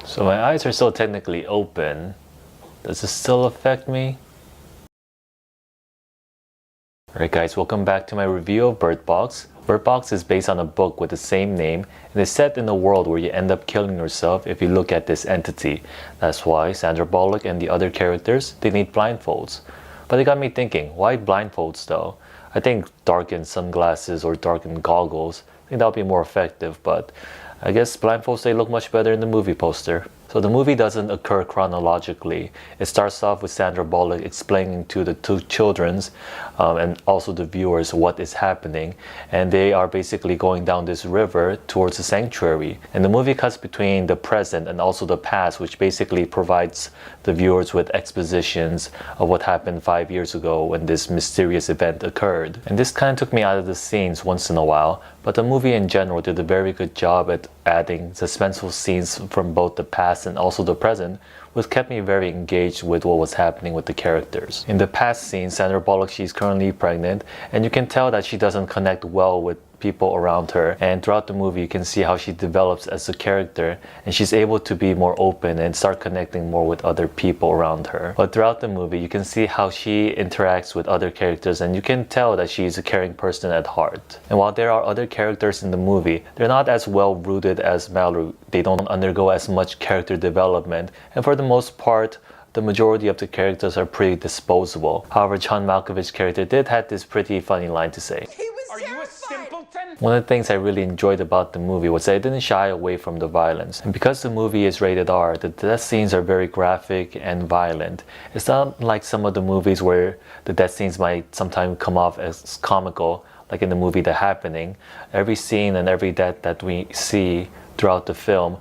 So my eyes are still technically open. Does this still affect me? Alright guys, welcome back to my review of Bird Box. Bird Box is based on a book with the same name and is set in a world where you end up killing yourself if you look at this entity. That's why Sandra Bullock and the other characters, they need blindfolds. But it got me thinking, why blindfolds though? I think darkened sunglasses or darkened goggles, I think that would be more effective, but I guess blindfolds, they look much better in the movie poster. So the movie doesn't occur chronologically. It starts off with Sandra Bullock explaining to the two children's and also the viewers what is happening. And they are basically going down this river towards the sanctuary. And the movie cuts between the present and also the past, which basically provides the viewers with expositions of what happened 5 years ago when this mysterious event occurred. And this kind of took me out of the scenes once in a while. But the movie in general did a very good job at adding suspenseful scenes from both the past and also the present, which kept me very engaged with what was happening with the characters. In the past scene, Sandra Bullock, she's currently pregnant, and you can tell that she doesn't connect well with people around her, and throughout the movie you can see how she develops as a character and she's able to be more open and start connecting more with other people around her. But throughout the movie you can see how she interacts with other characters, and you can tell that she's a caring person at heart. And while there are other characters in the movie, they're not as well rooted as Mallory. They don't undergo as much character development, and for the most part the majority of the characters are pretty disposable. However, John Malkovich's character did have this pretty funny line to say. Are you a simpleton? One of the things I really enjoyed about the movie was that it didn't shy away from the violence. And because the movie is rated R, the death scenes are very graphic and violent. It's not like some of the movies where the death scenes might sometimes come off as comical, like in the movie The Happening. Every scene and every death that we see throughout the film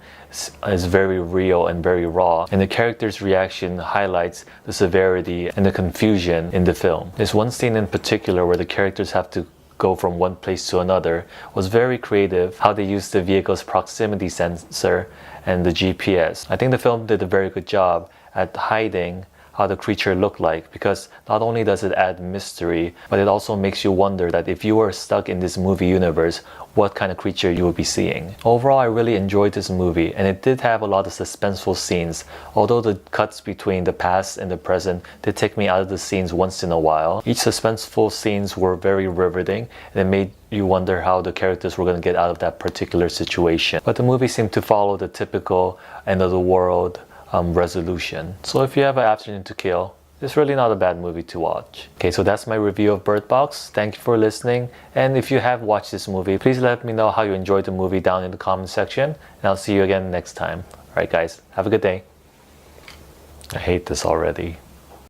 is very real and very raw, and the character's reaction highlights the severity and the confusion in the film. There's one scene in particular where the characters have to go from one place to another. Was very creative how they used the vehicle's proximity sensor and the GPS. I think the film did a very good job at hiding how the creature looked like, because not only does it add mystery, but it also makes you wonder that if you were stuck in this movie universe, what kind of creature you would be seeing. Overall, I really enjoyed this movie, and it did have a lot of suspenseful scenes. Although the cuts between the past and the present did take me out of the scenes once in a while, each suspenseful scenes were very riveting, and it made you wonder how the characters were going to get out of that particular situation. But the movie seemed to follow the typical end of the world resolution. So if you have an afternoon to kill, it's really not a bad movie to watch. Okay, so that's my review of Bird Box. Thank you for listening. And if you have watched this movie, please let me know how you enjoyed the movie down in the comment section. And I'll see you again next time. Alright guys, have a good day. I hate this already.